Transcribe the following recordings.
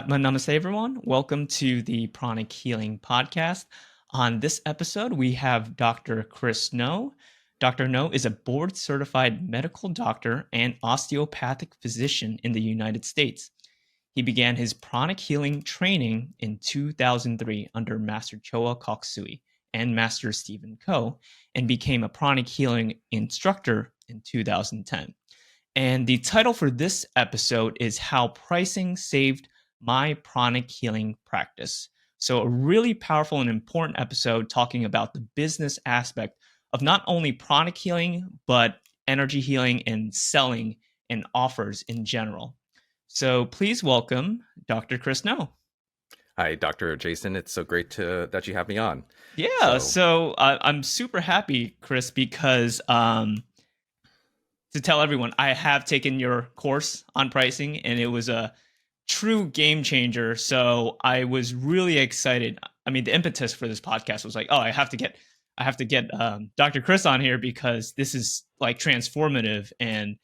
Namaste, everyone. Welcome to the Pranic Healing podcast. On this episode, we have Dr. Chris No. Dr. No is a board certified medical doctor and osteopathic physician in the United States. He began his pranic healing training in 2003 under Master Choa Koksui and Master Stephen Ko, and became a pranic healing instructor in 2010. And the title for this episode is How Pricing Saved My Pranic Healing Practice. So, a really powerful and important episode talking about the business aspect of not only pranic healing, but energy healing and selling and offers in general. So, please welcome Dr. Chris No. Hi, Dr. Jason. It's so great that you have me on. Yeah, So, so I'm super happy, Chris, because to tell everyone, I have taken your course on pricing, and it was a true game changer. So I was really excited. I mean, the impetus for this podcast was like, oh, I have to get Dr. Chris on here because this is like transformative. And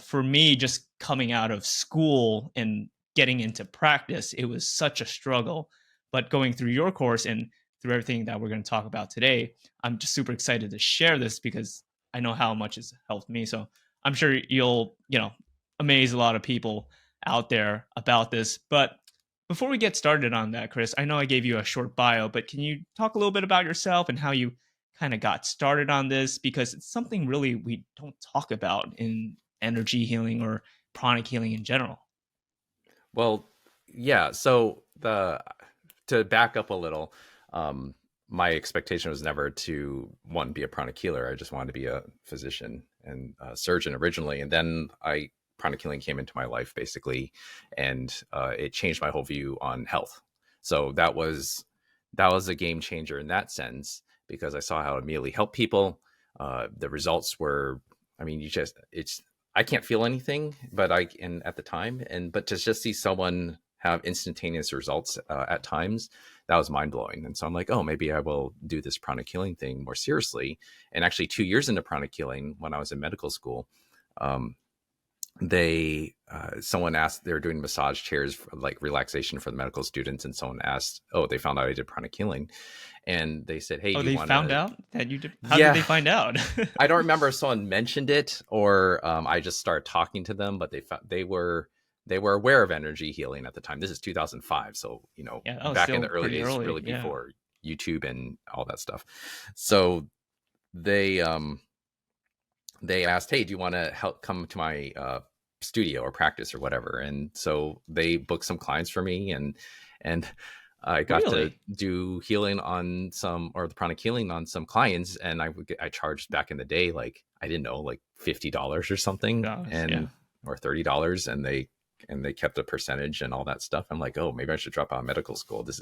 for me, just coming out of school and getting into practice, it was such a struggle. But going through your course and through everything that we're going to talk about today, I'm just super excited to share this because I know how much it's helped me. So I'm sure you'll, amaze a lot of people out there about this. But before we get started on that, Chris, I know I gave you a short bio, but can you talk a little bit about yourself and how you kind of got started on this? Because it's something really we don't talk about in energy healing or pranic healing in general. well, yeah. So the to back up a little, um, my expectation was never to one be a pranic healer. I just wanted to be a physician and a surgeon originally, and then pranic healing came into my life basically, and it changed my whole view on health. So that was a game changer in that sense because I saw how it immediately helped people. The results were, I mean, it's I can't feel anything, but at the time, but to just see someone have instantaneous results at times, that was mind blowing. And so I'm like, oh, maybe I will do this pranic healing thing more seriously. And actually, 2 years into pranic healing, when I was in medical school, um, someone asked, they were doing massage chairs for, like, relaxation for the medical students, and someone asked, oh, they found out I did pranic healing, and they said, hey, Oh, do you they want found to? out that you did. How did Yeah, they find out? I don't remember if someone mentioned it or I just started talking to them, but they were aware of energy healing at the time. This is 2005, so Yeah, that was back in still the early pretty days, early. really Yeah. before YouTube and all that stuff. So they asked, hey, do you want to help come to my studio or practice or whatever? And so they booked some clients for me, and I got to Really? do healing on some, or the pranic healing on some clients, and I charged back in the day, like, I didn't know, like $50 or something, Gosh, yeah. and or $30, and they kept a percentage and all that stuff. I'm like, oh, maybe I should drop out of medical school. This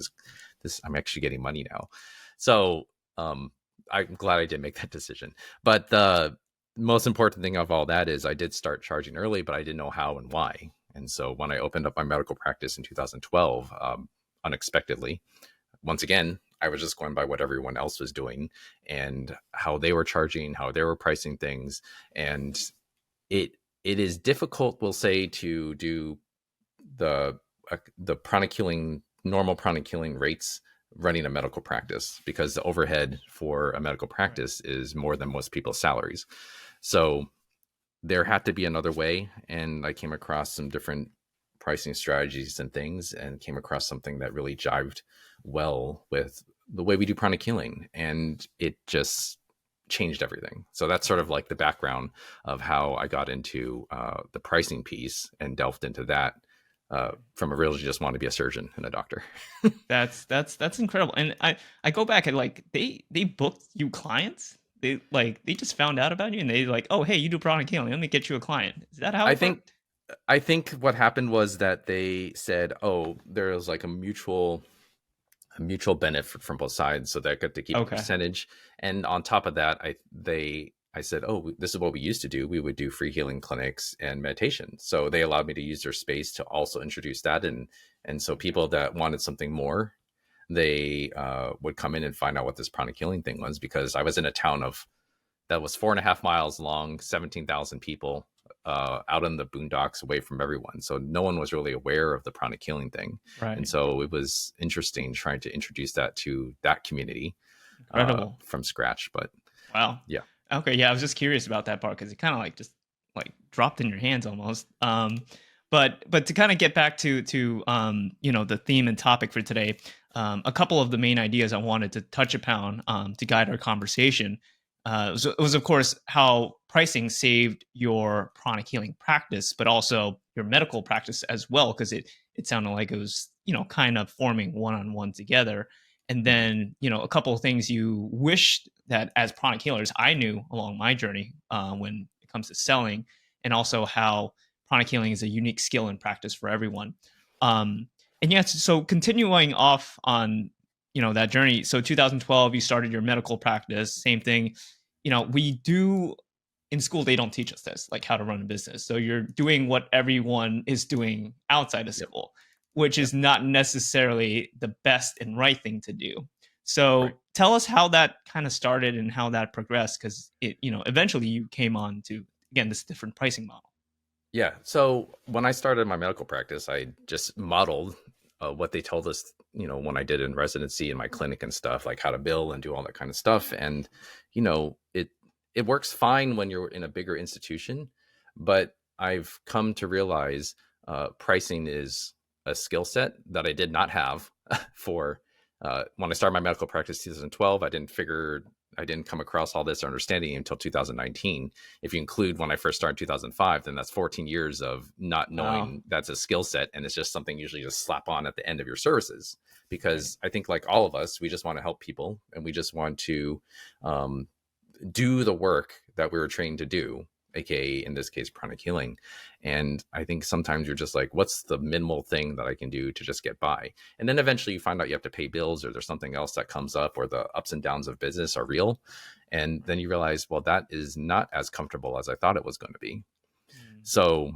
I'm actually getting money now. So I'm glad I did make that decision. But the most important thing of all that is I did start charging early, but I didn't know how and why. And so when I opened up my medical practice in 2012, unexpectedly, once again, I was just going by what everyone else was doing and how they were charging, how they were pricing things. And it it is difficult, we'll say, to do the the pranic healing, normal pranic healing rates running a medical practice, because the overhead for a medical Right. practice is more than most people's salaries. So there had to be another way, and I came across some different pricing strategies and things, and came across something that really jived well with the way we do pranic healing, and it just changed everything. So that's sort of like the background of how I got into the pricing piece and delved into that, from originally just want to be a surgeon and a doctor. That's incredible. And I go back and like they booked you clients. They just found out about you and they like, oh hey, you do pranic healing. Let me get you a client. Is that how I it think worked? I think what happened was that they said, "Oh, there was like a mutual benefit from both sides, so they got to keep a Okay. percentage." And on top of that, I said, "Oh, this is what we used to do. We would do free healing clinics and meditation." So they allowed me to use their space to also introduce that, and so people that wanted something more, they would come in and find out what this pranic healing thing was, because I was in a town of that was 4.5 miles long, 17,000 people, out in the boondocks away from everyone. So no one was really aware of the pranic healing thing. And Right. so it was interesting trying to introduce that to that community Incredible. from scratch. But Wow. yeah, Okay, yeah, I was just curious about that part because it kind of like just like dropped in your hands almost. But to kind of get back to the theme and topic for today, a couple of the main ideas I wanted to touch upon to guide our conversation was of course how pricing saved your chronic healing practice, but also your medical practice as well, because it sounded like it was kind of forming one on one together. And mhm, then a couple of things you wished that as Pranic Healers I knew along my journey when it comes to selling, and also how Pranic Healing is a unique skill and practice for everyone. Um, and yes, so continuing off on that journey. So 2012, you started your medical practice. Same thing. We do in school they don't teach us this, like how to run a business. So you're doing what everyone is doing outside of yep, school, which yep, is not necessarily the best and right thing to do. right. So tell us how that kind of started and how that progressed, because eventually you came on to again this different pricing model. Yeah. So when I started my medical practice, I just modeled what they told us, when I did in residency in my clinic and stuff, like how to bill and do all that kind of stuff. And, it works fine when you're in a bigger institution, but I've come to realize pricing is a skill set that I did not have for when I started my medical practice in 2012. I didn't come across all this understanding until 2019. If you include when I first started in 2005, then that's 14 years of not Wow. knowing that's a skill set. And it's just something usually just slap on at the end of your services. Right. Because I think, like all of us, we just want to help people and we just want to um, do the work that we were trained to do, aka in this case pranic healing. And I think sometimes you're just like, what's the minimal thing that I can do to just get by? And then eventually you find out you have to pay bills, or there's something else that comes up, or the ups and downs of business are real. And then you realize, well, that is not as comfortable as I thought it was going to be. Mm. So,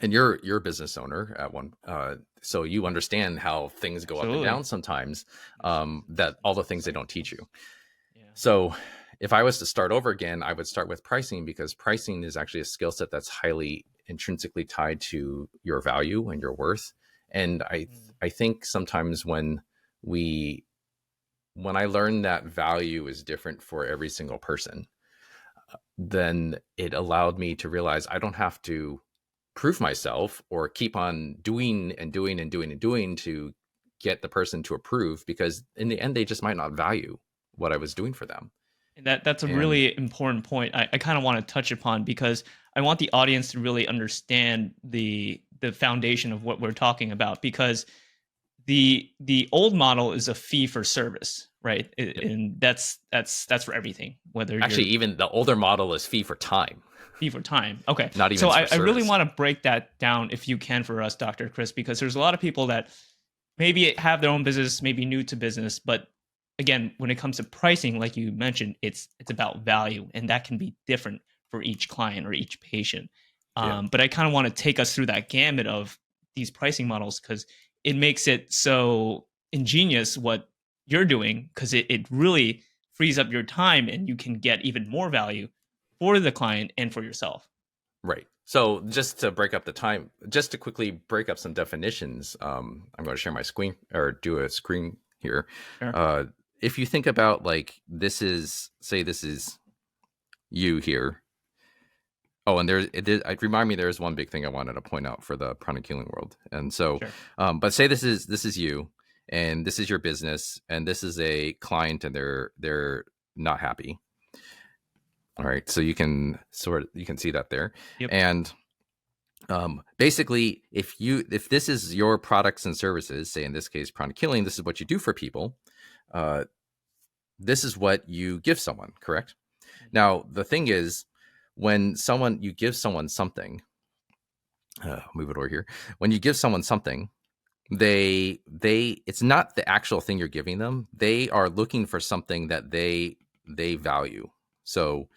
and you're a business owner at one, so you understand how things go up and Absolutely. down sometimes, that all It's the things they don't teach cycles. you. Yeah. So if I was to start over again, I would start with pricing, because pricing is actually a skill set that's highly intrinsically tied to your value and your worth. And Mm. I think sometimes we when I learned that value is different for every single person, then it allowed me to realize I don't have to prove myself or keep on doing and doing and doing and doing to get the person to approve, because in the end they just might not value what I was doing for them. And that's a And really important point. I kind of want to touch upon because I want the audience to really understand the foundation of what we're talking about, because the old model is a fee for service, right? And that's for everything, whether actually, you're even the older model is fee for time, fee for time. Okay. not even So for I really service. want to break that down if you can for us, Dr. Chris, because there's a lot of people that maybe have their own business, maybe new to business, but again, when it comes to pricing, like you mentioned, it's about value, and that can be different for each client or each patient. Yeah, But I kind of want to take us through that gamut of these pricing models because it makes it so ingenious what you're doing, because it really frees up your time and you can get even more value for the client and for yourself. right. So just to break up the time, just to quickly break up some definitions, I'm going to share my screen or do a screen here. Sure. Uh, if you think about, like, this is you here. Oh, and it remind me, there's one big thing I wanted to point out for the pranic healing world. And so, Sure. but say this is you, and this is your business, and this is a client, and they're not happy. All right, so you can see that there. Yep. And basically, if this is your products and services, say in this case pranic healing, this is what you do for people. Uh, this is what you give someone, correct? Mhm. Now the thing is, when someone you give someone something, move it over here. When you give someone something, they it's not the actual thing you're giving them. They are looking for something that they value. So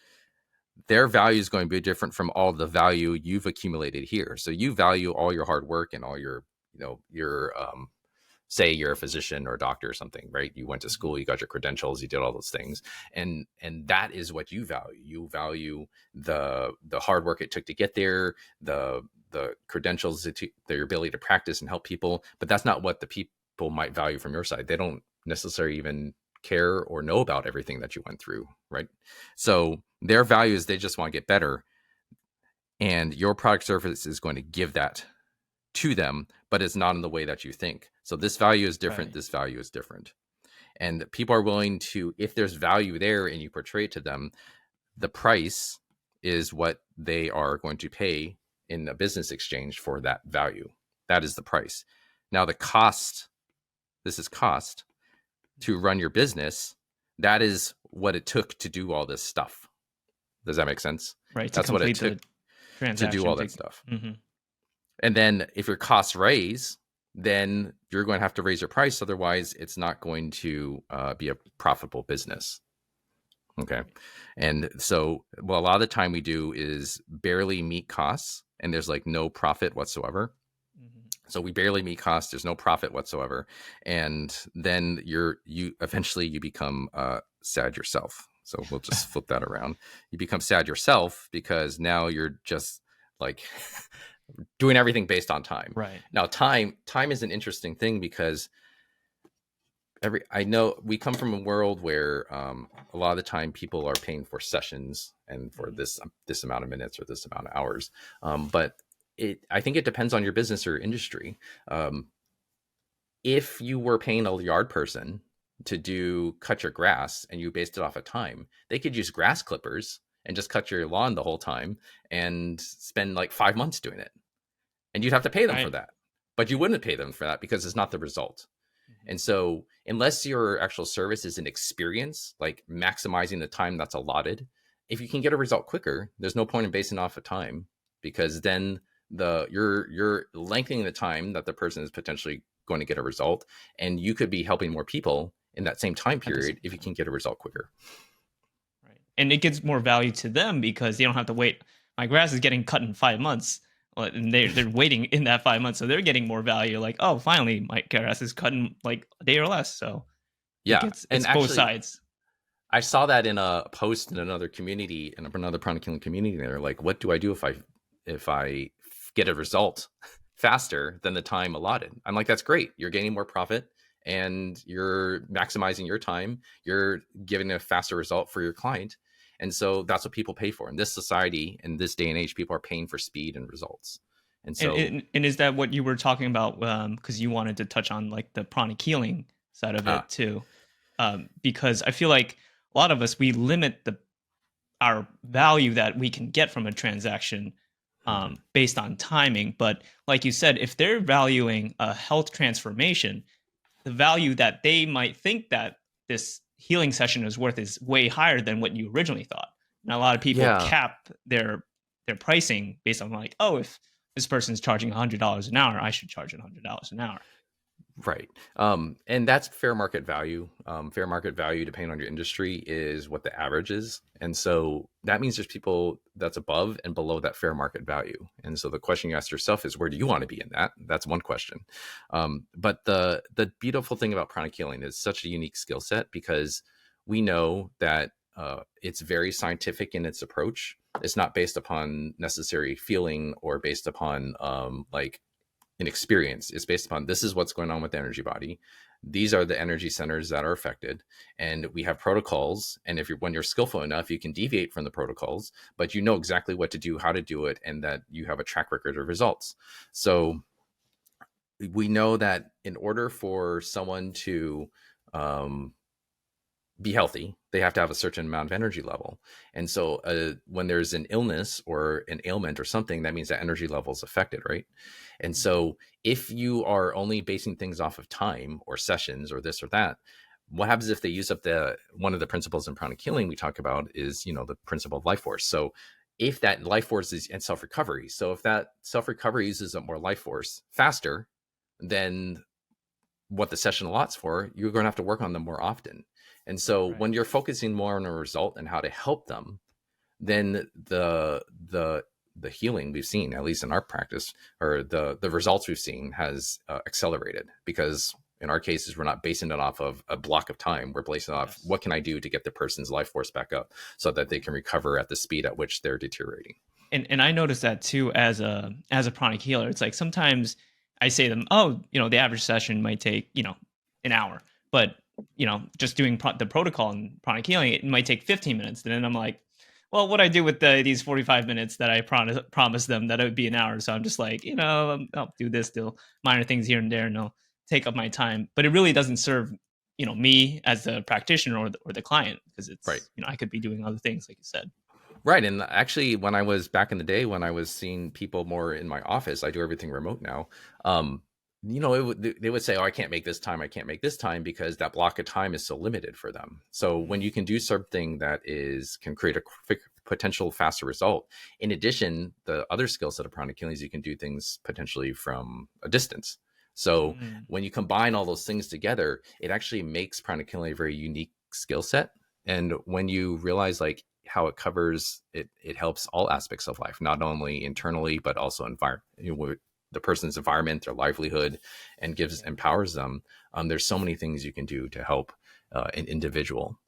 their value is going to be different from all the value you've accumulated here. So you value all your hard work and all your, your say you're a physician or a doctor or something, right? You went to school, you got your credentials, you did all those things, and that is what you value. You value the hard work it took to get there, the credentials, their ability to practice and help people. But that's not what the people might value from your side. They don't necessarily even care or know about everything that you went through, right? So their value is they just want to get better, and your product service is going to give that to them, but it's not in the way that you think. So this value is different. Right. This value is different. And people are willing to, if there's value there and you portray it to them, the price is what they are going to pay in a business exchange for that value. That is the price. Now the cost, this is cost to run your business. That is what it took to do all this stuff. Does that make sense? Right. To That's what it complete took the to do transaction. all that stuff. Mhm. And then if your costs raise, then you're going to have to raise your price. Otherwise, it's not going to be a profitable business. Okay. And so, well, a lot of the time we do is barely meet costs, and there's like no profit whatsoever. Mhm. So we barely meet costs. There's no profit whatsoever. And then you eventually you become sad yourself. So we'll just flip that around. You become sad yourself because now you're just like doing everything based on time. Right. Now, time is an interesting thing because I know we come from a world where a lot of the time people are paying for sessions and for this amount of minutes or this amount of hours. But I think it depends on your business or industry. If you were paying a yard person to cut your grass and you based it off of time, they could use grass clippers and just cut your lawn the whole time and spend like 5 months doing it. And you'd have to pay them for Right. that. But you wouldn't pay them for that because it's not the result. Mhm. And so, unless your actual service is an experience, like maximizing the time that's allotted, if you can get a result quicker, there's no point in basing off of time, because then you're lengthening the time that the person is potentially going to get a result, and you could be helping more people in that same time At the period same if you time. can get a result quicker. Right. And it gives more value to them because they don't have to wait. My grass is getting cut in 5 months, and they're waiting in that 5 months, so they're getting more value. Like, oh, finally, my grass is cut in like a day or less. So Yeah, and it's both actually, sides. I saw that in a post in another community, in another Pranic Healing community. They're like, "What do I do if I get a result faster than the time allotted?" I'm like, "That's great. You're gaining more profit, and you're maximizing your time. You're giving a faster result for your client, and so that's what people pay for in this society, in this day and age. People are paying for speed and results, and And so is that what you were talking about? Because you wanted to touch on like the pranic healing side of uh, it too, because I feel like a lot of us we limit the our value that we can get from a transaction mhm. based on timing. But like you said, if they're valuing a health transformation, the value that they might think that this healing session is worth is way higher than what you originally thought. And a lot of people Yeah. cap their pricing based on like, oh, if this person's charging $100 an hour, I should charge $100 an hour. Right. And that's fair market value. Fair market value, depending on your industry, is what the average is. And so that means there's people that's above and below that fair market value. And so the question you ask yourself is, where do you want to be in that? That's one question. But the beautiful thing about pranic healing is such a unique skill set, because we know that it's very scientific in its approach. It's not based upon necessary feeling or based upon like an experience. It's based upon, this is what's going on with the energy body. These are the energy centers that are affected, and we have protocols. And when you're skillful enough, you can deviate from the protocols, but you know exactly what to do, how to do it, and that you have a track record of results. So we know that in order for someone to be healthy, they have to have a certain amount of energy level. And so when there's an illness or an ailment or something, that means that energy level is affected, right? And so if you are only basing things off of time or sessions or this or that, what happens if they use up one of the principles in pranic healing we talk about is, the principle of life force. So if that life force is in self-recovery, so if that self-recovery uses up more life force faster than what the session allots for, you're going to have to work on them more often. And so Right. when you're focusing more on a result and how to help them, then the healing we've seen, at least in our practice, or the results we've seen, has accelerated, because In our cases, we're not basing it off of a block of time. We're basing it off Yes. what can I do to get the person's life force back up so that they can recover at the speed at which they're deteriorating. And I noticed that too as a pranic healer. It's like sometimes I say to them, oh, the average session might take an hour, but just doing the protocol and pranic healing, it might take 15 minutes. And then I'm like, well, what I do with these 45 minutes that I promised them that it would be an hour. So I'm just like, I'll do this, do minor things here and there, and I'll take up my time. But it really doesn't serve me as the practitioner or the client, because Right. it's I could be doing other things, like you said. Right. And actually, when I was back in the day, when I was seeing people more in my office, I do everything remote now. Um, they would say, oh, I can't make this time. I can't make this time because that block of time is so limited for them. So when you can do something that can create a quick potential faster result, in addition, the other skill set of pranic healing is you can do things potentially from a distance. So Mm. when you combine all those things together, it actually makes pranic healing a very unique skill set. And when you realize like how it covers it, it helps all aspects of life, not only internally but also the person's environment, their livelihood, and empowers them. There's so many things you can do to help an individual,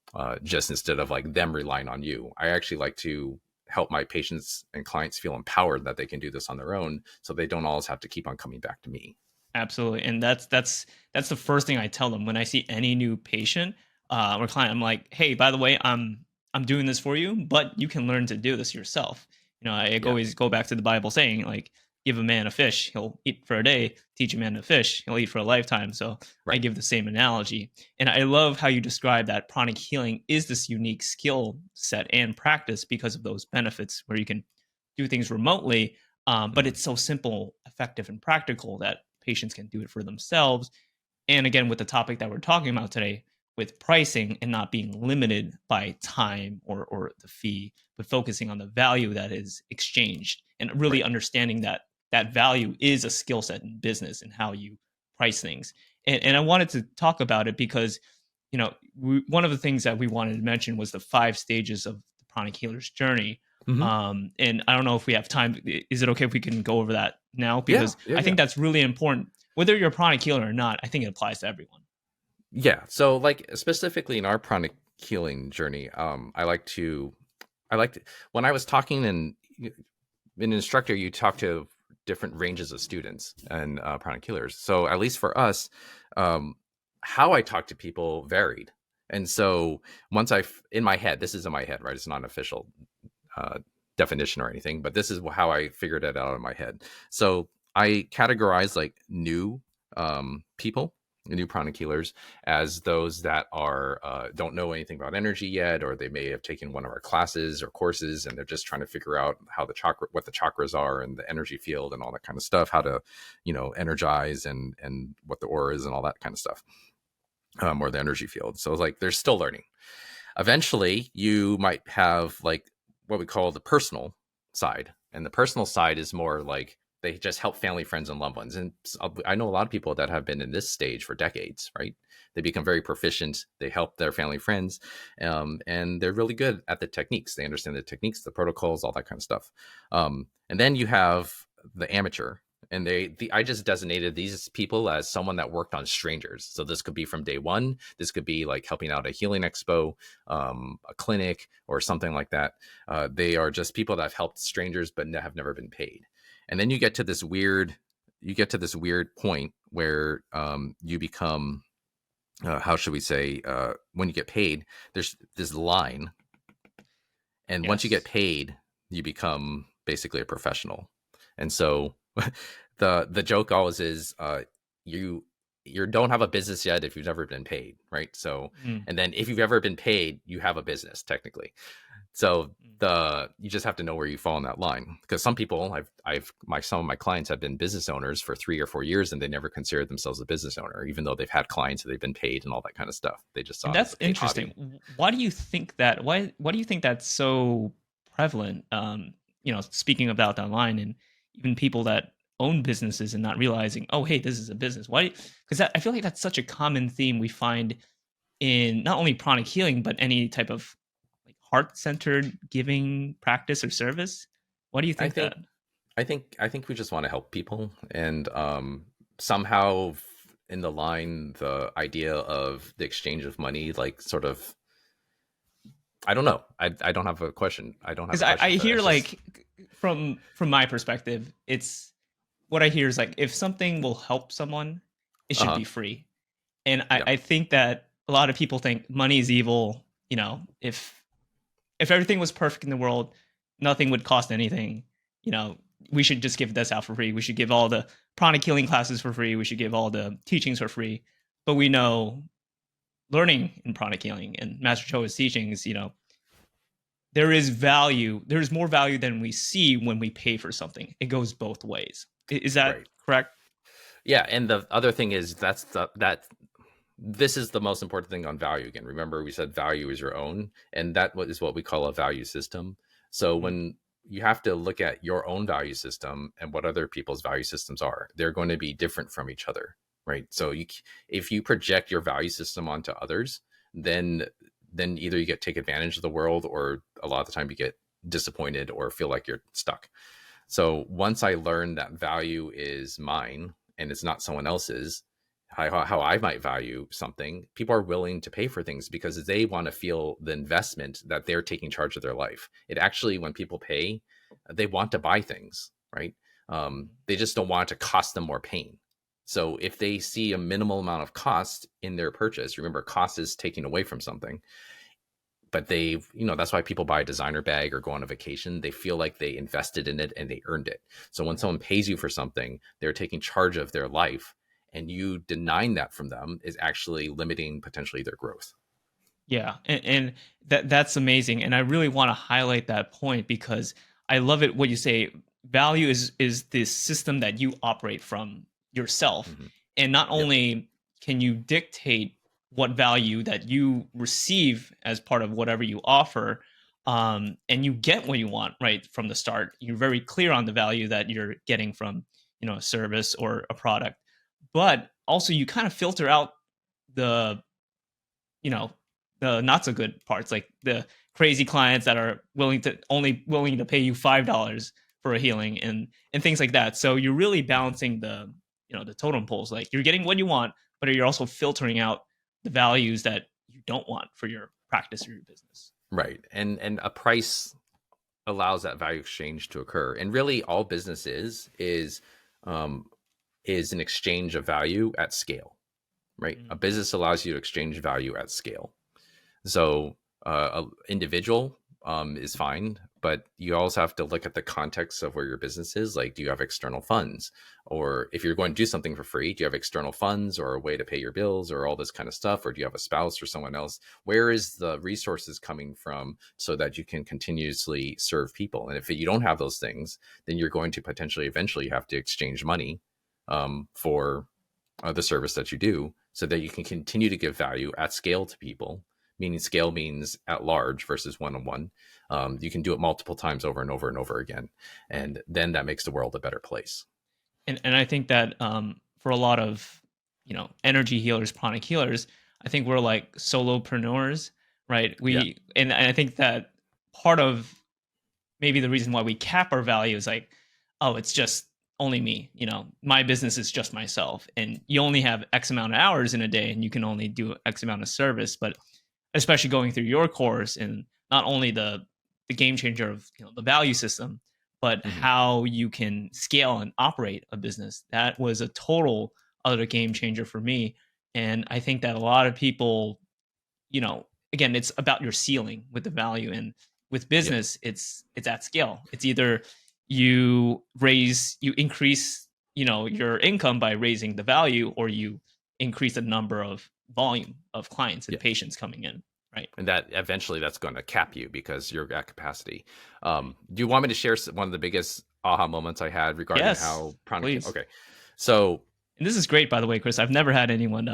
just instead of like them relying on you. I actually like to help my patients and clients feel empowered that they can do this on their own, so they don't always have to keep on coming back to me. Absolutely, and that's the first thing I tell them when I see any new patient or client. I'm like, hey, by the way, I'm doing this for you, but you can learn to do this yourself. I Yeah. always go back to the Bible saying, like, give a man a fish, he'll eat for a day. Teach a man to fish, he'll eat for a lifetime. So I Right. give the same analogy, and I love how you describe that pranic healing is this unique skill set and practice because of those benefits, where you can do things remotely, but Mhm. it's so simple, effective, and practical that patients can do it for themselves. And again, with the topic that we're talking about today, with pricing and not being limited by time or the fee, but focusing on the value that is exchanged, and really Right. understanding that that value is a skill set in business and how you price things. And I wanted to talk about it because, one of the things that we wanted to mention was the 5 stages of the pranic healer's journey. Hmm. And I don't know if we have time. Is it okay if we can go over that now? Yeah. Because Yeah. I Yeah. think that's really important. Whether you're a pranic healer or not, I think it applies to everyone. Yeah. So like specifically in our pranic healing journey, I like to, when I was talking and an instructor, you talk to different ranges of students and pranic healers. So at least for us, um, how I talk to people varied. And so once in my head, this is in my head, right? It's not an official uh, definition or anything, but this is how I figured it out in my head. So I categorize like new people, new pranic healers, as those that are don't know anything about energy yet, or they may have taken one of our classes or courses, and they're just trying to figure out what the chakras are, and the energy field, and all that kind of stuff, how to, energize and what the aura is, and all that kind of stuff, or the energy field. So like they're still learning. Eventually you might have like what we call the personal side, and the personal side is more like they just help family, friends, and loved ones. And I know a lot of people that have been in this stage for decades, right? They become very proficient, they help their family, friends, and they're really good at the techniques. They understand the techniques, the protocols, all that kind of stuff. And then you have the amateur, and I just designated these people as someone that worked on strangers. So this could be from day one. This could be like helping out a healing expo, a clinic, or something like that. They are just people that have helped strangers but have never been paid. And then you get to this weird point where you become, how should we say, when you get paid, there's this line, and once you get Yes. paid, you become basically a professional. And so the joke always is, you you don't have a business yet if you've never been paid, right? So, Mm, and then if you've ever been paid, you have a business technically. So mm. you just have to know where you fall in that line, because some people, some of my clients have been business owners for 3 or 4 years, and they never considered themselves a business owner, even though they've had clients and they've been paid and all that kind of stuff. They just And saw it as that's a paid interesting. hobby. Why do you think that? Why do you think that's so prevalent? Speaking about that line, and even people that own businesses and not realizing, oh, hey, this is a business. Why? Because I feel like that's such a common theme we find in not only pranic healing, but any type of like heart centered giving practice or service. Why do you I think think that? I think we just want to help people, and somehow. in the line the idea of the exchange of money, like sort of, I don't know. I don't have a question. I don't have Because a I question for that. hear It's just, like from my perspective, it's what I hear is like if something will help someone, it should uh-huh. be free. And Yeah. I think that a lot of people think money is evil. If everything was perfect in the world, nothing would cost anything. You know, we should just give this out for free. We should give all the pranic healing classes for free. We should give all the teachings for free. But we know learning in pranic healing and Master Choa's teachings, there is value. There is more value than we see when we pay for something. It goes both ways. Is that Right. correct? Yeah. And the other thing is that this is the most important thing on value. Again, remember we said value is your own, and that is what we call a value system. So Mm-hmm. when you have to look at your own value system and what other people's value systems are, they're going to be different from each other, right? So if you project your value system onto others, then either you get take advantage of the world, or a lot of the time you get disappointed or feel like you're stuck. So once I learned that value is mine and it's not someone else's, how I might value something, people are willing to pay for things because they want to feel the investment that they're taking charge of their life. It actually, when people pay, they want to buy things, right? They just don't want it to cost them more pain. So if they see a minimal amount of cost in their purchase, remember, cost is taking away from something, but that's why people buy a designer bag or go on a vacation. They feel like they invested in it and they earned it. So when someone pays you for something, they're taking charge of their life, and you denying that from them is actually limiting potentially their growth. Yeah, and that's amazing, and I really want to highlight that point because I love it what you say. Value is this system that you operate from yourself, Mm-hmm. and not Yep. only can you dictate what value that you receive as part of whatever you offer, and you get what you want right from the start. You're very clear on the value that you're getting from a service or a product, but also you kind of filter out the you know the not so good parts, like the crazy clients that are willing to pay you $5 for a healing and things like that. So you're really balancing the totem poles. Like you're getting what you want, but you're also filtering out the values that you don't want for your practice or your business. Right. And a price allows that value exchange to occur. And really all business um, is an exchange of value at scale, right? A Mm. business allows you to exchange value at scale. So a individual is fine, but you also have to look at the context of where your business is. Like, do you have external funds? Or if you're going to do something for free, do you have external funds or a way to pay your bills or all this kind of stuff? Or do you have a spouse or someone else? Where is the resources coming from so that you can continuously serve people? And if you don't have those things, then you're going to potentially eventually have to exchange money for the service that you do so that you can continue to give value at scale to people, meaning scale means at large versus one-on-one. You can do it multiple times over and over and over again, and then that makes the world a better place. And I think that for a lot of energy healers, pranic healers, I think we're like solopreneurs, right? Yeah. And I think that part of maybe the reason why we cap our value is like, oh, it's just only me. My business is just myself, and you only have X amount of hours in a day, and you can only do X amount of service. But especially going through your course, and not only the game changer of the value system, but Mm-hmm. how you can scale and operate a business. That was a total other game changer for me, and I think that a lot of people, again, it's about your ceiling with the value, and with Yeah. business, it's at scale. It's either you increase your income by raising the value, or you increase the number of volume of clients and Yeah. patients coming in, right? And that eventually that's going to cap you because you're at capacity. Do you want me to share one of the biggest aha moments I had regarding Yes, how Pranic? please. Okay. So, And this is great, by the way, Chris. I've never had anyone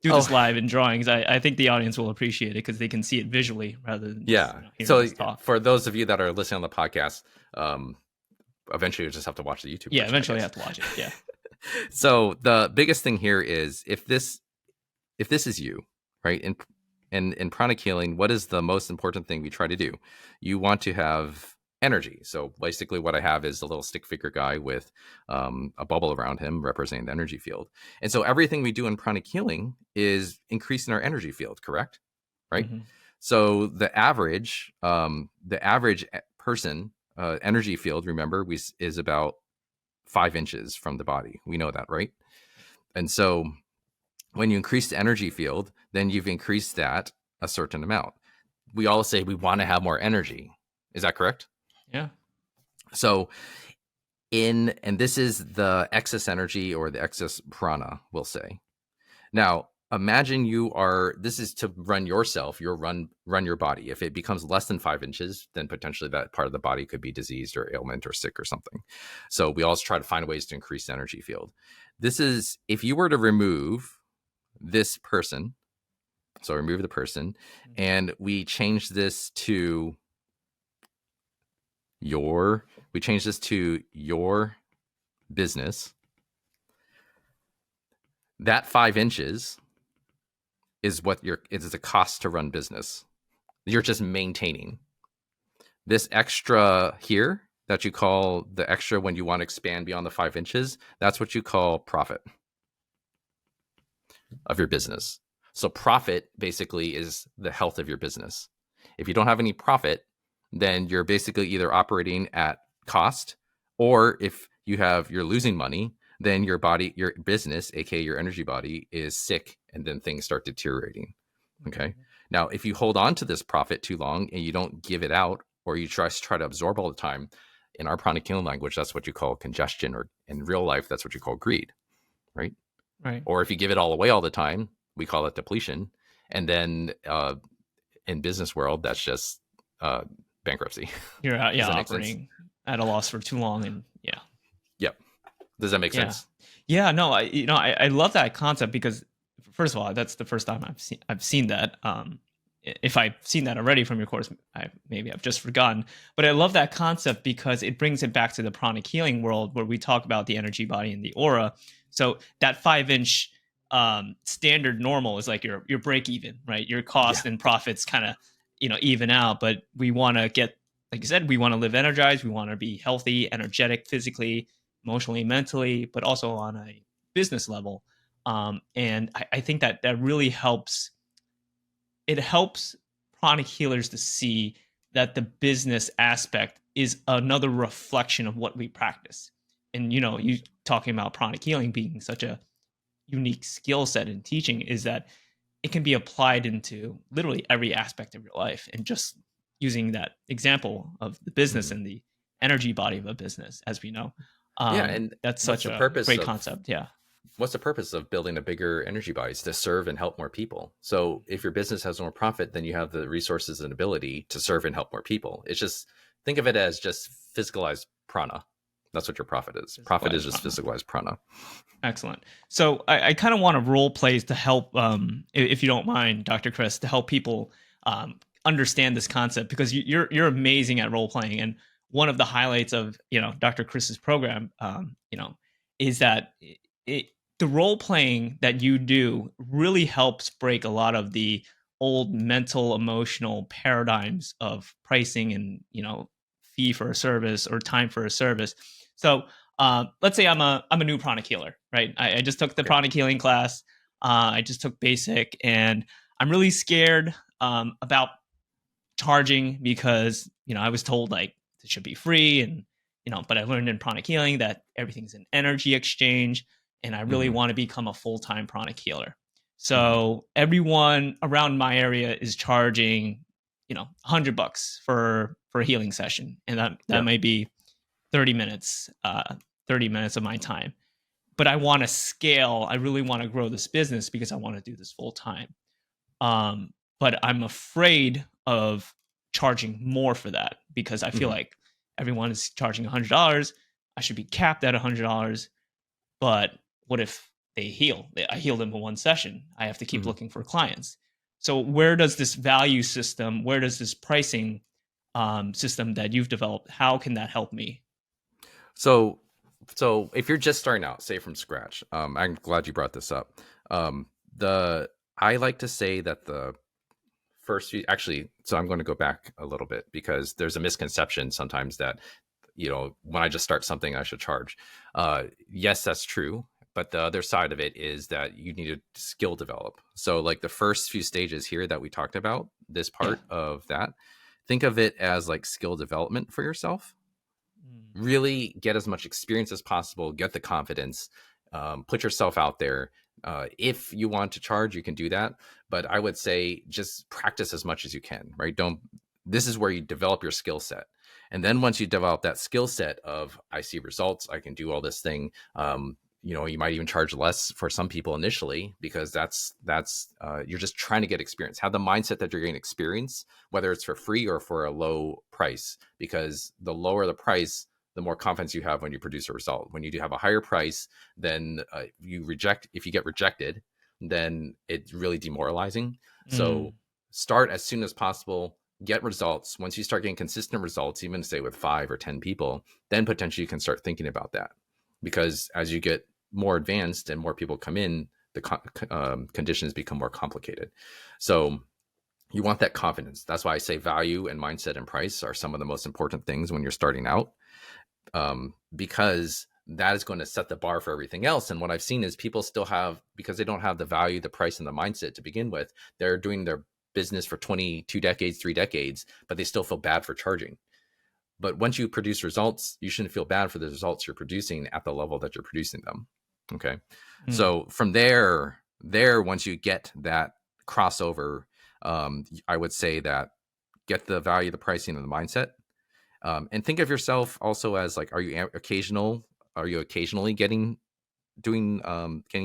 do oh, this live in drawings. I think the audience will appreciate it because they can see it visually rather than just yeah. hearing So us talk. for those of you that are listening on the podcast, eventually you just have to watch the YouTube Yeah, version, I eventually I guess. have to watch it. Yeah. So the biggest thing here is if this is you, right? In Pranic Healing, what is the most important thing we try to do? You want to have energy. So basically what I have is a little stick figure guy with a bubble around him representing the energy field. And so everything we do in pranic healing is increasing our energy field, correct? Right? Mm-hmm. So the average person energy field, remember, is about 5 inches from the body. We know that, right? And so when you increase the energy field, then you've increased that a certain amount. We all say we want to have more energy. Is that correct? Yeah. So and this is the excess energy or the excess prana, we'll say. Now, imagine this is to run yourself, run your body. If it becomes less than 5 inches, then potentially that part of the body could be diseased or ailment or sick or something. So we always try to find ways to increase the energy field. This is, if you were to remove this person, so remove the person, and we change this to your business, that 5 inches is what it is a cost to run business. You're just maintaining this extra here that you call the extra when you want to expand beyond the 5 inches. That's what you call profit of your business. So profit basically is the health of your business. If you don't have any profit, then you're basically either operating at cost, or if you're losing money, then your business, aka your energy body, is sick, and then things start deteriorating. Okay. Now, if you hold on to this profit too long and you don't give it out, or you try to absorb all the time, in our pranic healing language, that's what you call congestion, or in real life, that's what you call greed, right? Right. Or if you give it all away all the time, we call it depletion. And then in business world, that's just bankruptcy. You're operating at a loss for too long, and yeah. Yep. Does that make sense? Yeah, no, I love that concept because first of all, that's the first time I've seen that. If I've seen that already from your course, maybe I've just forgotten. But I love that concept because it brings it back to the pranic healing world where we talk about the energy body and the aura. So that 5 inch standard normal is like your break even, right? Your cost and profits kind of even out. But we want to get, like you said, we want to live energized. We want to be healthy, energetic, physically, emotionally, mentally, but also on a business level. And I think that really helps. It helps pranic healers to see that the business aspect is another reflection of what we practice. And you talking about pranic healing being such a unique skill set in teaching is that it can be applied into literally every aspect of your life. And just using that example of the business and the energy body of a business, as we know, and that's such a great concept. Yeah. What's the purpose of building a bigger energy body? Is to serve and help more people. So if your business has more profit, then you have the resources and ability to serve and help more people. It's just, think of it as just physicalized prana. That's what your profit is. Profit is just physicalized prana. Excellent. So I kind of want to role plays to help, if you don't mind, Dr. Chris, to help people understand this concept, because you're amazing at role playing. And one of the highlights of Dr. Chris's program, is that the role playing that you do really helps break a lot of the old mental emotional paradigms of pricing and fee for a service or time for a service. So let's say I'm a new pranic healer, right? I just took the pranic healing class. I just took basic, and I'm really scared about charging because I was told like it should be free, and but I learned in pranic healing that everything's an energy exchange, and I really want to become a full-time pranic healer. So everyone around my area is charging $100 for a healing session, and that may be 30 minutes of my time. But I want to scale. I really want to grow this business because I want to do this full time. But I'm afraid of charging more for that because I feel like everyone is charging $100. I should be capped at $100. But what if they heal? I heal them in one session. I have to keep looking for clients. So where does this value system, where does this pricing system that you've developed, how can that help me? So if you're just starting out, say from scratch, I'm glad you brought this up. I like to say that the first few, actually, so I'm going to go back a little bit because there's a misconception sometimes that, when I just start something, I should charge. Yes, that's true. But the other side of it is that you need to skill develop. So, like the first few stages here that we talked about, this Yeah. part of that, think of it as like skill development for yourself. Mm. Really get as much experience as possible, get the confidence, put yourself out there. If you want to charge, you can do that. But I would say just practice as much as you can, right? This is where you develop your skill set. And then once you develop that skill set of, I see results, I can do all this thing. You might even charge less for some people initially because that's you're just trying to get experience. Have the mindset that you're getting experience, whether it's for free or for a low price, because the lower the price, the more confidence you have when you produce a result. When you do have a higher price, then if you get rejected, then it's really demoralizing. So Mm. start as soon as possible, get results. Once you start getting consistent results, even say with 5 or 10 people, then potentially you can start thinking about that. Because as you get more advanced and more people come in, the conditions become more complicated. So you want that confidence. That's why I say value and mindset and price are some of the most important things when you're starting out, because that is going to set the bar for everything else. And what I've seen is people still have, because they don't have the value, the price, and the mindset to begin with, they're doing their business for 22 decades, 3 decades, but they still feel bad for charging. But once you produce results, you shouldn't feel bad for the results you're producing at the level that you're producing them. Okay. Mm. So from there, once you get that crossover, I would say that get the value, the pricing, and the mindset. And think of yourself also as like, are you occasionally getting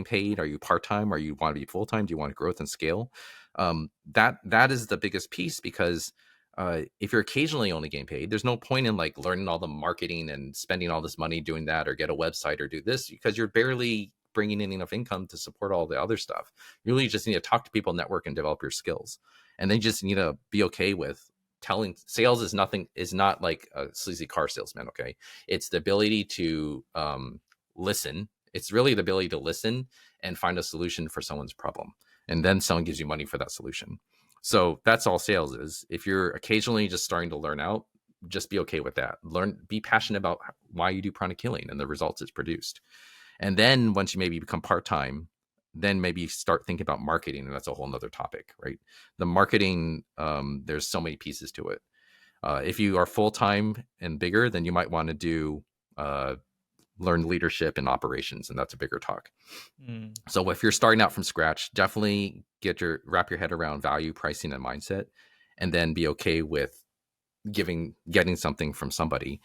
paid? Are you part-time? Are you want to be full-time? Do you want growth and scale? That is the biggest piece, because if you're occasionally only getting paid, there's no point in like learning all the marketing and spending all this money doing that, or get a website or do this, because you're barely bringing in enough income to support all the other stuff. You really just need to talk to people, network, and develop your skills. And then you just need to be okay with telling. Sales is not like a sleazy car salesman. Okay. It's the ability to listen. It's really the ability to listen and find a solution for someone's problem. And then someone gives you money for that solution. So that's all sales is. If you're occasionally just starting to learn out, just be okay with that. Be passionate about why you do pranic healing and the results it's produced. And then once you maybe become part-time, then maybe start thinking about marketing. And that's a whole nother topic, right? The marketing, there's so many pieces to it. If you are full-time and bigger, then you might want to do learn leadership and operations, and that's a bigger talk. Mm. So if you're starting out from scratch, definitely wrap your head around value, pricing, and mindset, and then be okay with getting something from somebody,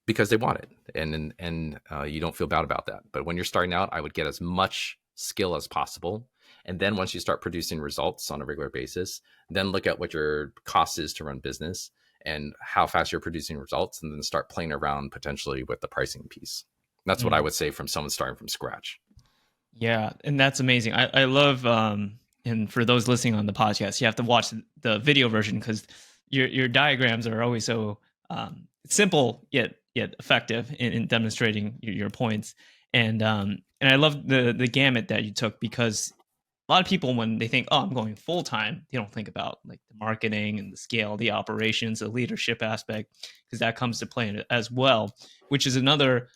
because they want it, and you don't feel bad about that. But when you're starting out, I would get as much skill as possible, and then once you start producing results on a regular basis, then look at what your cost is to run business and how fast you're producing results, and then start playing around potentially with the pricing piece. That's what I Mm. would say from someone starting from scratch. Yeah, and that's amazing. I love and for those listening on the podcast, you have to watch the video version because your diagrams are always so simple yet effective in demonstrating your points. And I love the gamut that you took, because a lot of people, when they think, oh, I'm going full time, they don't think about like the marketing and the scale, the operations, the leadership aspect, because that comes to play as well, which is another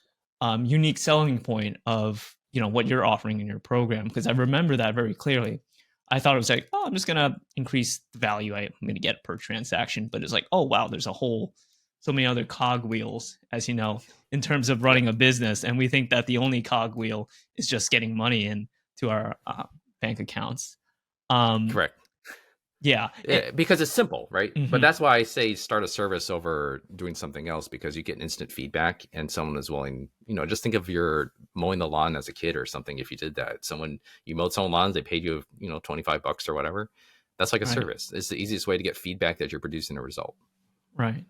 unique selling point of what you're offering in your program. Because I remember that very clearly. I thought it was like, oh, I'm just gonna increase the value I'm gonna get per transaction, but it's like, oh wow, there's so many other cog wheels, as you know, in terms of Yeah, running a business, and we think that the only cog wheel is just getting money in to our bank accounts. Um, correct. yeah. Yeah, because it's simple, right? But Mhm. that's why I say start a service over doing something else, because you get instant feedback and someone is willing, just think of your mowing the lawn as a kid or something. If you did that, you mowed someone's lawns, they paid you, $25 or whatever. That's like a Right. service. It's the easiest way to get feedback that you're producing a result. Right.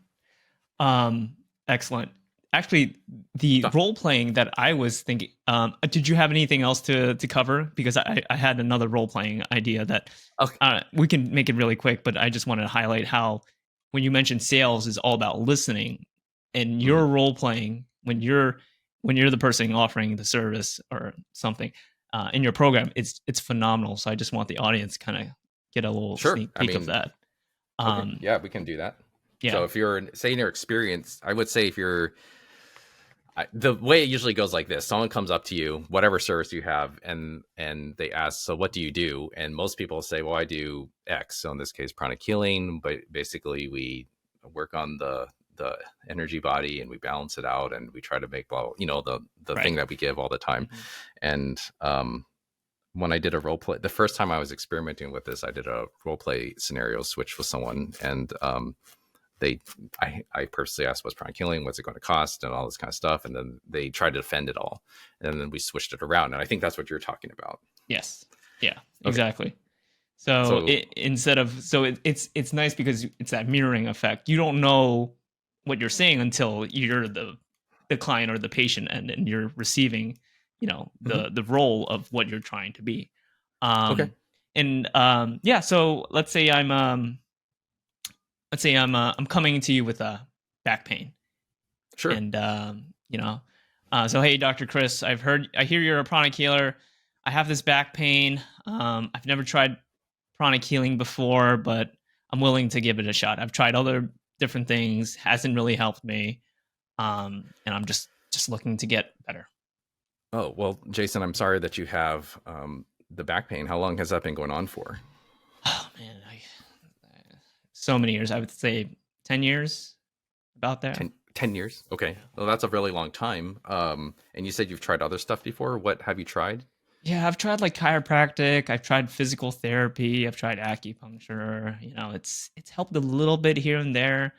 Um, Excellent. Actually, the So, role playing that I was thinking, did you have anything else to cover? Because I had another role playing idea that okay. we can make it really quick, but I just wanted to highlight how when you mentioned sales is all about listening, and Mhm. your role playing when you're the person offering the service or something in your program, it's phenomenal. So I just want the audience kind of get a little Sure. sneak I peek of mean, that. okay, Um, yeah, we can do that. yeah, So if you're saying your experience, I would say if you're the way it usually goes like this: someone comes up to you, whatever service you have, and they ask, "So what do you do?" And most people say, "Well, I do X." So in this case, pranic healing, but basically we work on the energy body and we balance it out and we try to make the thing right. that we give all the time. Hmm. And when I did a role play, the first time I was experimenting with this, I did a role play scenario switch with someone, and they I purposely asked what's pranic healing, what's it going to cost, and all this kind of stuff, and then they tried to defend it all, and then we switched it around, and I think that's what you're talking about. Yes. Yeah. Okay, Exactly. So so it's nice because it's that mirroring effect. You don't know what you're saying until you're the client or the patient and you're receiving, mhm. the role of what you're trying to be. Okay, Um, and yeah, so let's say I'm coming to you with a back pain, sure. and so hey, Dr. Chris, I hear you're a pranic healer. I have this back pain. I've never tried pranic healing before, but I'm willing to give it a shot. I've tried other different things, hasn't really helped me, and I'm just looking to get better. Oh well, Jason, I'm sorry that you have the back pain. How long has that been going on for? Oh man, so many years. I would say 10 years, about that. 10 years. Okay, Yeah. well that's a really long time. And you said you've tried other stuff before. What have you tried? Yeah, I've tried like chiropractic, I've tried physical therapy, I've tried acupuncture. It's helped a little bit here and there.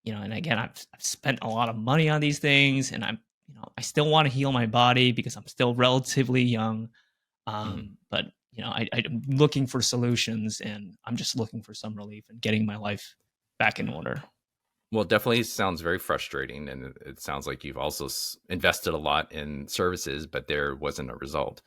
And again, I've spent a lot of money on these things, and I still want to heal my body because I'm still relatively young. Mhm. But I'm looking for solutions, and I'm just looking for some relief and getting my life back in order. Well, it definitely sounds very frustrating, and it sounds like you've also invested a lot in services, but there wasn't a result.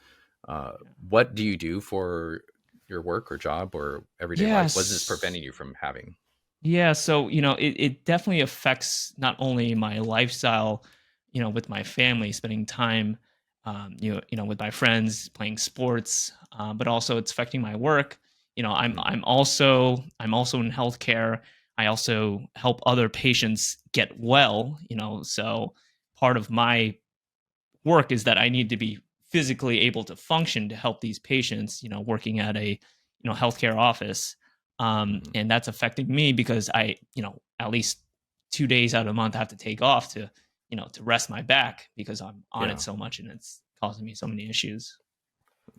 What do you do for your work or job or everyday life? What is this Yes. preventing you from having? Yeah, so it definitely affects not only my lifestyle, with my family, spending time, with my friends, playing sports, but also it's affecting my work. Mm, I'm also in healthcare. I also help other patients get well. So part of my work is that I need to be physically able to function to help these patients, working at a, healthcare office. mhm. And that's affecting me because at least 2 days out of the month I have to take off to rest my back because I'm on it Yeah. so much and it's causing me so many issues.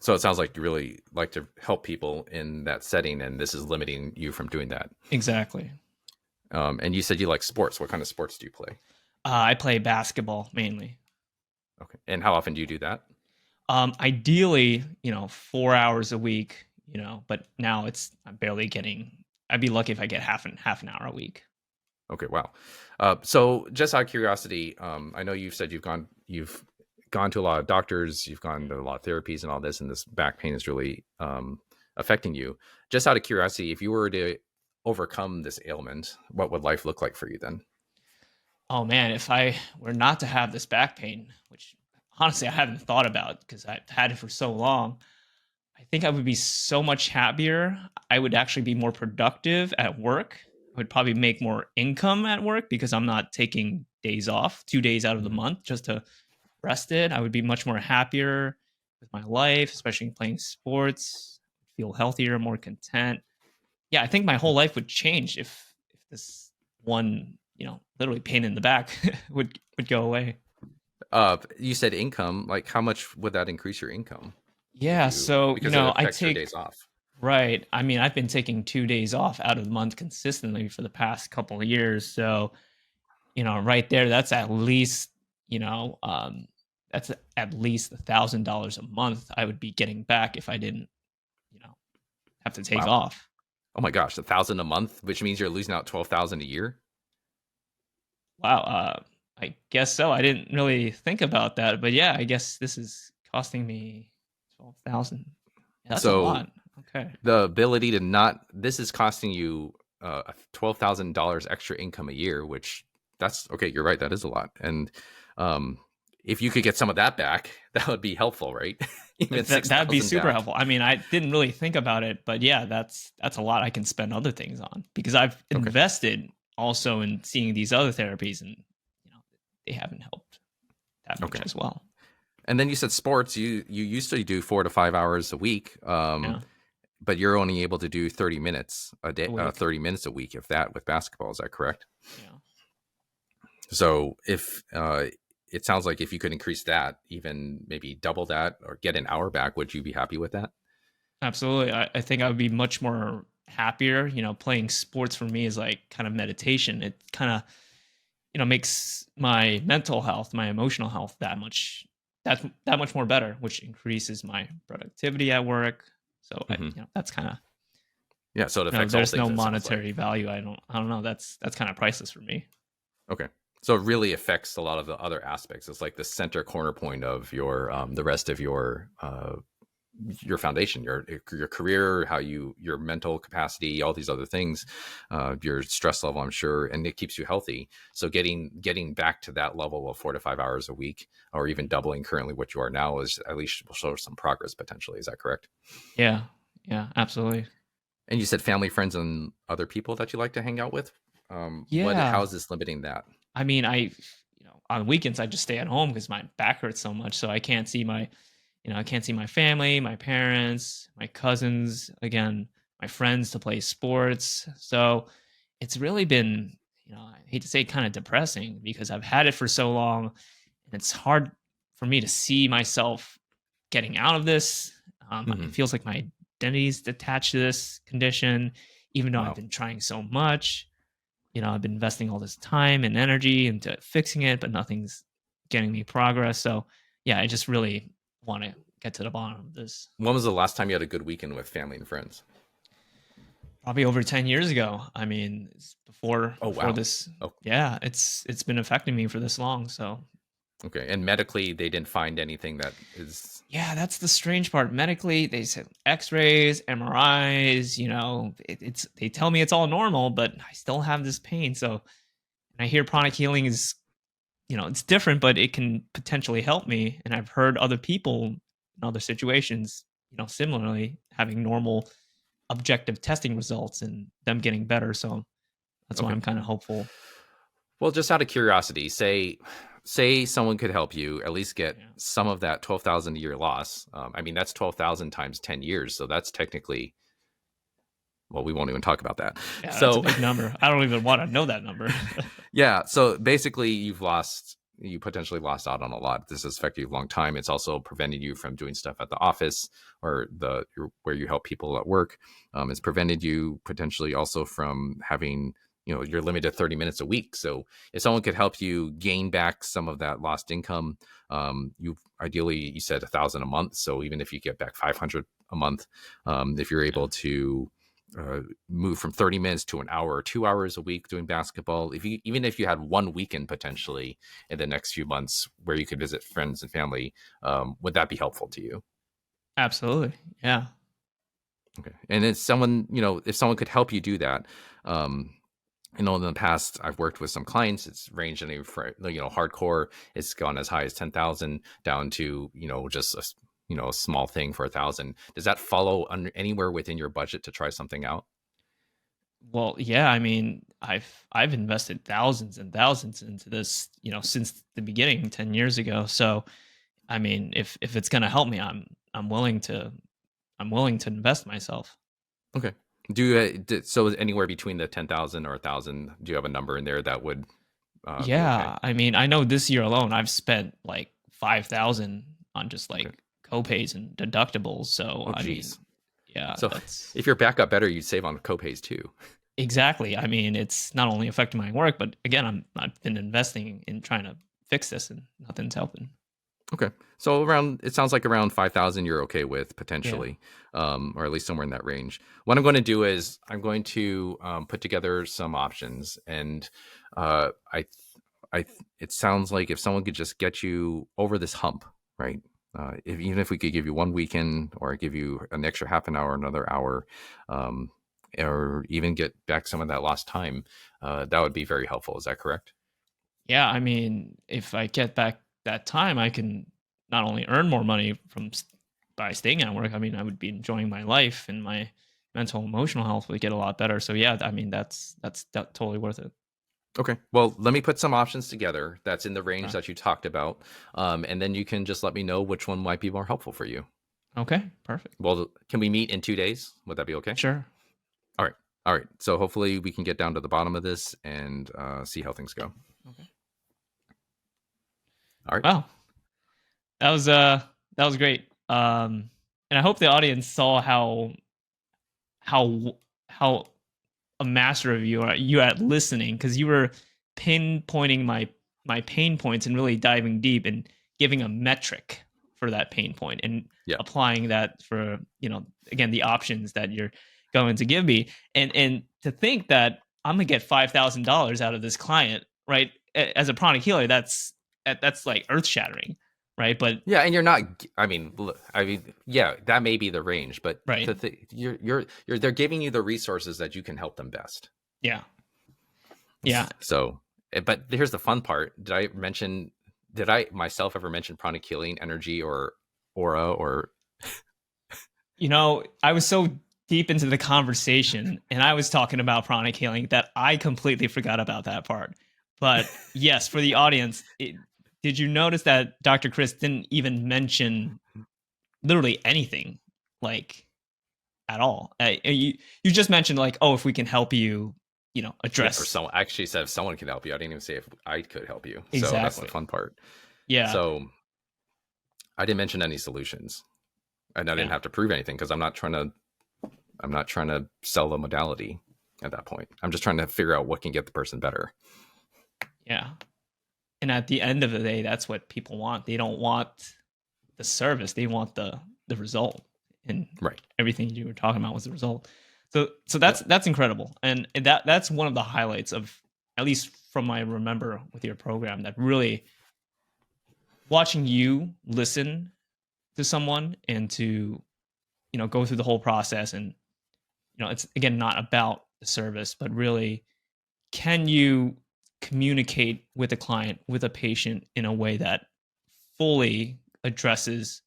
So it sounds like you really like to help people in that setting, and this is limiting you from doing that. Exactly. And you said you like sports. What kind of sports do you play? I play basketball mainly. Okay. And how often do you do that? Ideally, 4 hours a week, but now I'm barely getting. I'd be lucky if I get half an hour a week. Okay, wow. So just out of curiosity, I know you've said you've gone to a lot of doctors, you've gone to a lot of therapies and all this, and this back pain is really affecting you. Just out of curiosity, if you were to overcome this ailment, what would life look like for you then? Oh man, if I were not to have this back pain, which honestly I haven't thought about because I've had it for so long, I think I would be so much happier. I would actually be more productive at work. I would probably make more income at work because I'm not taking days off, 2 days out of the Mhm. month just to rest it. I would be much more happier with my life, especially playing sports, feel healthier, more content. Yeah, I think my whole life would change if this one, literally pain in the back would go away. You said income. Like, how much would that increase your income if Yeah, you so because it I affects your take days off? right. I mean, I've been taking 2 days off out of the month consistently for the past couple of years. So, right there, that's at least $1,000 a month I would be getting back if I didn't, you know, have to take Wow. off. Oh my gosh, 1,000 a month, which means you're losing out 12,000 a year. Wow. I guess so. I didn't really think about that, but yeah, I guess this is costing me 12,000. Yeah, that's a So lot. Okay. the ability to not this is costing you $12,000 extra income a year, which that's okay. You're right. That is a lot. And um, if you could get some of that back, that would be helpful, right? Even That'd be 6,000 super back. helpful. I mean, I didn't really think about it, but yeah, that's a lot I can spend other things on because I've Okay. invested also in seeing these other therapies, and they haven't helped that much Okay. as well. And then you said sports. You used to do 4 to 5 hours a week, Yeah, but you're only able to do 30 minutes a day, a week. 30 minutes a week, if that, with basketball. Is that correct? Yeah, So if it sounds like if you could increase that, even maybe double that or get an hour back, would you be happy with that? absolutely. I think I would be much more happier. Playing sports for me is like kind of meditation. It kind of makes my mental health, my emotional health that much more better, which increases my productivity at work. So Hmm. that's kind of Yeah. So it affects all there's no things, it sounds like. monetary value. I don't know. That's kind of priceless for me. Okay. So it really affects a lot of the other aspects. It's like the center corner point of your the rest of your foundation, your career, how your mental capacity, all these other things, your stress level, I'm sure, and it keeps you healthy. So getting back to that level of 4 to 5 hours a week, or even doubling currently what you are now, is at least will show some progress potentially. Is that correct? Yeah, yeah, absolutely. And you said family, friends, and other people that you like to hang out with. How Yeah, is this limiting that? I mean, on weekends I just stay at home because my back hurts so much, so I can't see I can't see my family, my parents, my cousins, again, my friends to play sports. So it's really been, I hate to say, kind of depressing because I've had it for so long, and it's hard for me to see myself getting out of this. It Hmm. feels like my identity is attached to this condition, even though I've Wow. been trying so much. I've been investing all this time and energy into fixing it, but nothing's getting me progress. So, yeah, I just really want to get to the bottom of this. When was the last time you had a good weekend with family and friends? Probably over 10 years ago. I mean, it's Oh before wow. this. Oh, Yeah, it's been affecting me for this long. So, okay. And medically, they didn't find anything that is. yeah, that's the strange part. Medically, they said X-rays, MRIs. They tell me it's all normal, but I still have this pain. So, and I hear Okay. pranic healing is it's different, but it can potentially help me. And I've heard other people in other situations, similarly having normal objective testing results and them getting better. So that's why Okay. I'm kind of hopeful. Well, just out of curiosity, say someone could help you at least get Yeah. some of that 12,000 a year loss. I mean, that's 12,000 times 10 years, so that's technically, well, we won't even talk about that. Yeah, that's a So big number. I don't even want to know that number. yeah, so basically, you potentially lost out on a lot. This has affected you a long time. It's also prevented you from doing stuff at the office or where you help people at work. It's prevented you potentially also from having, you're limited to 30 minutes a week. So if someone could help you gain back some of that lost income, you ideally, you said 1,000 a month. So even if you get back 500 a month, if you're Yeah, able to move from 30 minutes to an hour or 2 hours a week doing basketball, even if you had one weekend potentially in the next few months where you could visit friends and family, would that be helpful to you? absolutely. Yeah. Okay. And if someone could help you do that, um, in the past, I've worked with some clients. It's ranged anywhere from, hardcore. It's gone as high as 10,000 down to, just a small thing for 1,000. Does that follow anywhere within your budget to try something out? Well, yeah, I mean, I've invested thousands and thousands into this, since the beginning 10 years ago. So, I mean, if it's going to help me, I'm willing to I'm willing to invest myself. Okay. So anywhere between the 10,000 or 1,000, do you have a number in there that would be okay? Yeah, I mean, I know this year alone I've spent like 5,000 on just Okay. like copays and deductibles. So, Oh, I mean, geez. yeah, So that's if your back got better, you'd save on copays too. exactly. I mean, it's not only affecting my work, but again, I've been investing in trying to fix this and nothing's helping. Okay. So it sounds like around 5,000 you're okay with Yeah. potentially, or at least somewhere in that range. What I'm going to do is I'm going to put together some options, and uh, I, it sounds like if someone could just get you over this hump, right? Even if we could give you one weekend or give you an extra half an hour, another hour, um, or even get back some of that lost time, that would be very helpful. Is that correct? Yeah, I mean, if I get back that time, I can not only earn more money by staying at work. I mean, I would be enjoying my life, and my mental emotional health would get a lot better. So yeah, I mean, that's totally worth it. Okay. Well, let me put some options together that's in the range that you talked about. And then you can just let me know which one might be more helpful for you. Okay, perfect. Well, can we meet in 2 days? Would that be okay? Sure. All right. All right. So hopefully we can get down to the bottom of this and see how things go. Okay. All right. Wow. That was great. And I hope the audience saw how a master of you at listening, because you were pinpointing my pain points and really diving deep and giving a metric for that pain point and applying that for, again, the options that you're going to give me. And to think that I'm gonna get $5,000 out of this client, right? As a Pranic healer, that's like earth shattering, right? But yeah, and you're not. I mean, yeah, that may be the range, but right, they're giving you the resources that you can help them best. Yeah. Yeah. So, but here's the fun part. Did I myself ever mention Pranic Healing, energy, or aura, or? I was so deep into the conversation and I was talking about Pranic Healing that I completely forgot about that part. But yes, for the audience, did you notice that Dr. Chris didn't even mention literally anything, like, at all? You just mentioned, like, oh, if we can help you, address. Or someone actually said if someone can help you. I didn't even say if I could help you. Exactly. So that's the fun part. Yeah. So I didn't mention any solutions, and I didn't have to prove anything because I'm not trying to sell the modality at that point. I'm just trying to figure out what can get the person better. Yeah. And at the end of the day, that's what people want. They don't want the service. They want the result. And everything you were talking about was the result. So that's incredible. And that's one of the highlights of, at least from what I remember with your program, that really watching you listen to someone and to, go through the whole process. And, it's, again, not about the service, but really, can you communicate with a client, with a patient, in a way that fully addresses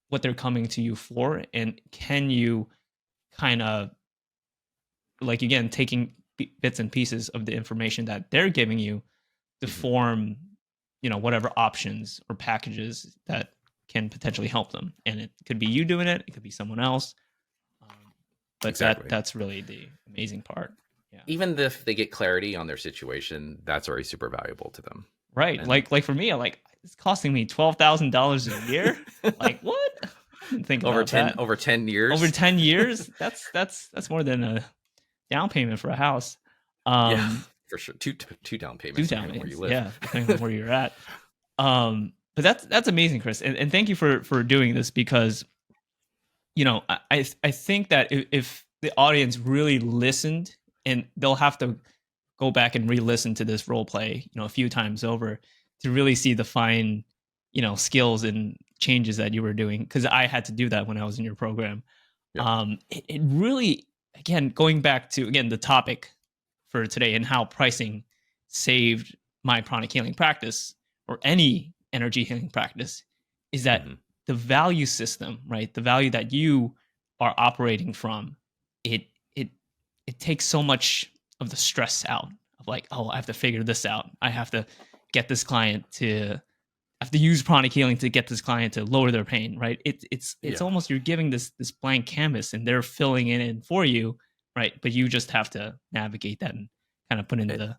what they're coming to you for? And can you kind of, like, again, taking bits and pieces of the information that they're giving you to form, whatever options or packages that can potentially help them? And it could be you doing it, it could be someone else, but that's really the amazing part. Yeah. Even if they get clarity on their situation, that's already super valuable to them. Right. And like for me, I'm like, it's costing me $12,000 a year. Like, what? I didn't think over about 10 that. Over 10 years. Over 10 years. That's more than a down payment for a house. Yeah, for sure. Two down payments. Two down payments. Where you live. Yeah, depending on where you're at. But that's amazing, Chris, and thank you for doing this, because I think that if the audience really listened, and they'll have to go back and re-listen to this role play, a few times over, to really see the fine, skills and changes that you were doing. Because I had to do that when I was in your program. Yeah. It really, again, going back to, again, the topic for today and how pricing saved my Pranic healing practice, or any energy healing practice, is that the value system, right? The value that you are operating from, it takes so much of the stress out of, like, oh, I have to figure this out. I have to get this client to, I have to use Pranic healing to get this client to lower their pain, right? It's almost, you're giving this blank canvas and they're filling it in for you, right? But you just have to navigate that and kind of put in the details.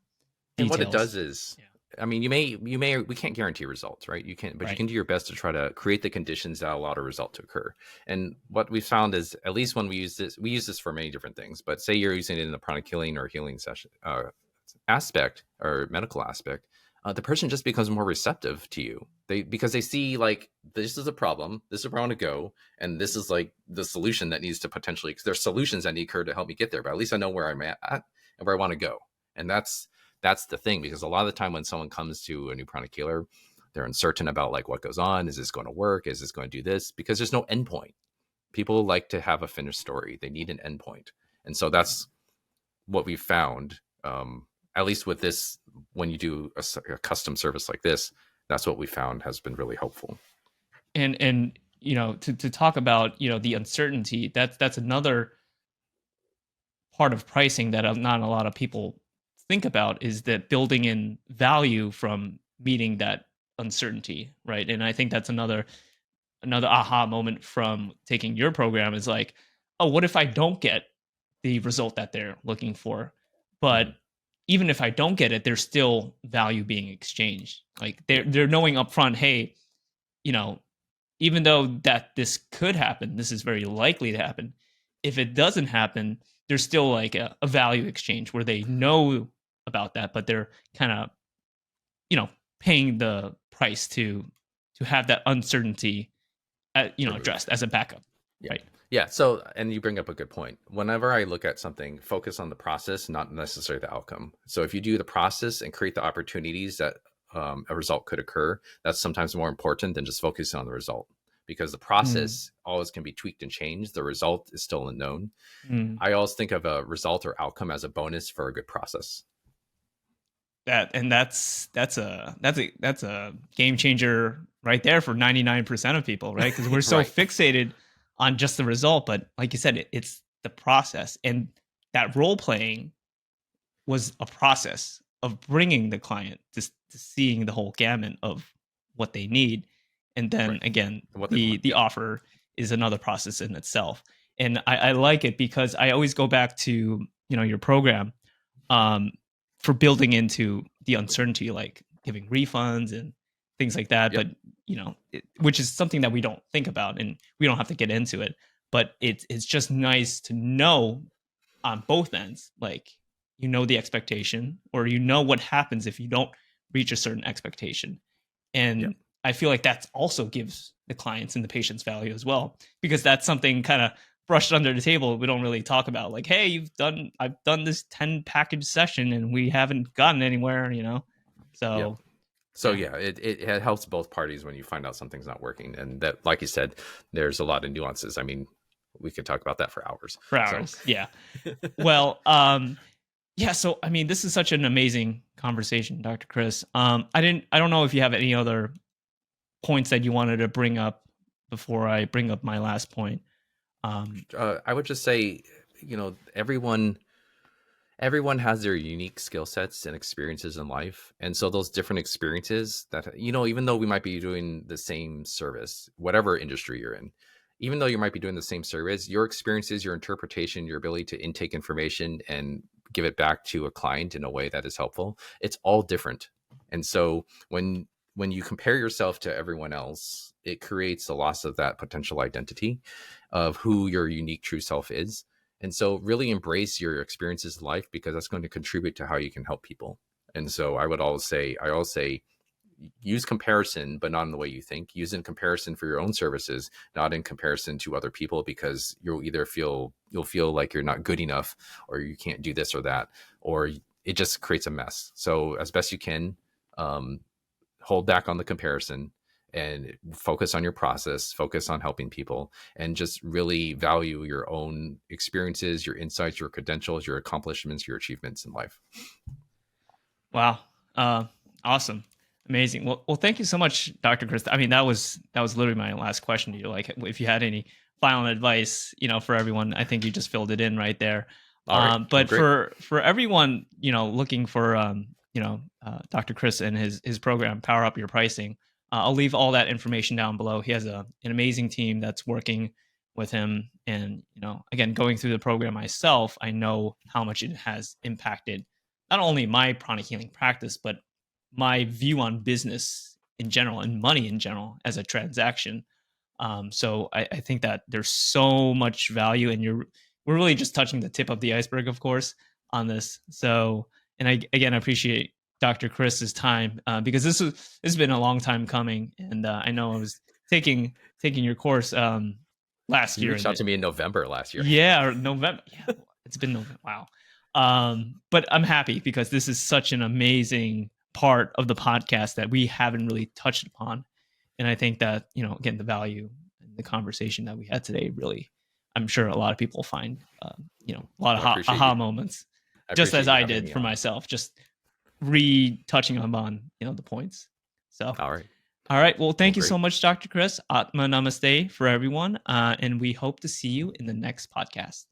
And what it does is, I mean, we can't guarantee results, right? You can't, but you can do your best to try to create the conditions that allow a result to occur. And what we found is, at least when we use this for many different things, but say you're using it in the Pranic healing or healing session aspect, or medical aspect, the person just becomes more receptive to you. Because they see, like, this is a problem, this is where I want to go, and this is like the solution that needs to potentially, because there's solutions that need to occur to help me get there, but at least I know where I'm at and where I want to go. And that's the thing, because a lot of the time when someone comes to a new Pranic healer, they're uncertain about, like, what goes on. Is this going to work? Is this going to do this? Because there's no endpoint. People like to have a finished story. They need an endpoint. And so that's what we found, at least with this, when you do a custom service like this, that's what we found has been really helpful. And to talk about the uncertainty, that's another part of pricing that not a lot of people think about, is that building in value from meeting that uncertainty, right? And I think that's another aha moment from taking your program, is like, oh, what if I don't get the result that they're looking for? But Mm-hmm. even if I don't get it, there's still value being exchanged. Like they're Yeah. they're knowing upfront, hey, you know, even though that this could happen, this is very likely to happen. If it doesn't happen, there's still like a value exchange where they know about that, but they're kind of, you know, paying the price to have that uncertainty, Removed. addressed as a backup, Yeah. right? Yeah. So, and you bring up a good point. Whenever I look at something, focus on the process, not necessarily the outcome. So, if you do the process and create the opportunities that a result could occur, that's sometimes more important than just focusing on the result, because the Mm, process always can be tweaked and changed. The result is still unknown. mm. I always think of a result or outcome as a bonus for a good process. That's a game changer right there for 99% of people, right? Because we're so Right. fixated on just the result, but like you said, it's the process, and that role playing was a process of bringing the client to seeing the whole gamut of what they need, and then Right. again, And what they the want. the Yeah. offer is another process in itself. And I like it because I always go back to your program, um, for building into the uncertainty, like giving refunds and things like that. Yep. But which is something that we don't think about, and we don't have to get into it. But it's just nice to know on both ends, like the expectation, or what happens if you don't reach a certain expectation. Yeah. And I feel like that also gives the clients and the patients value as well, because that's something kind of brushed under the table. We don't really talk about, like, hey, I've done this 10 package session and we haven't gotten anywhere. Yep. So So yeah, yeah, it helps both parties when you find out something's not working, and that, like you said, there's a lot of nuances. I mean, we could talk about that for hours. for So hours. Yeah. Well, yeah, so I mean, this is such an amazing conversation, Dr. Chris. I don't know if you have any other points that you wanted to bring up before I bring up my last point. Um, I would just say, everyone has their unique skill sets and experiences in life, and so those different experiences that, even though we might be doing the same service, whatever industry you're in, even though you might be doing the same service, your experiences, your interpretation, your ability to intake information and give it back to a client in a way that is helpful, it's all different. And so when you compare yourself to everyone else, it creates a loss of that potential identity of who your unique true self is. And so really embrace your experiences in life, because that's going to contribute to how you can help people. And so I always say, use comparison, but not in the way you think. Use in comparison for your own services, not in comparison to other people, because you'll feel like you're not good enough, or you can't do this or that, or it just creates a mess. So as best you can, um, hold back on the comparison and focus on your process, focus on helping people, and just really value your own experiences, your insights, your credentials, your accomplishments, your achievements in life. wow, uh, awesome, amazing. Well, thank you so much, Dr. Chris. I mean, that was literally my last question to you. Like, if you had any final advice, for everyone, I think you just filled it in right there. All right. Well, But great. for everyone, looking for Dr. Chris and his program, Power Up Your Pricing. I'll leave all that information down below. He has an amazing team that's working with him, and again, going through the program myself, I know how much it has impacted not only my pranic healing practice, but my view on business in general and money in general as a transaction. So I think that there's so much value, and we're really just touching the tip of the iceberg, of course, on this. So, and I again appreciate Dr. Chris's time, because this has been a long time coming, and I know I was taking your course last You year, reached out and to me in November last year. yeah, or November. Yeah, it's been November. Wow. But I'm happy because this is such an amazing part of the podcast that we haven't really touched upon. And I think that, again, the value and the conversation that we had today really, I'm sure a lot of people find, a lot of Well, aha moments, I just as appreciate you I having did me for on. myself, just retouching on, the points. So, All right. all right. Well, thank you Great. so much, Dr. Chris. Atma Namaste for everyone. And we hope to see you in the next podcast.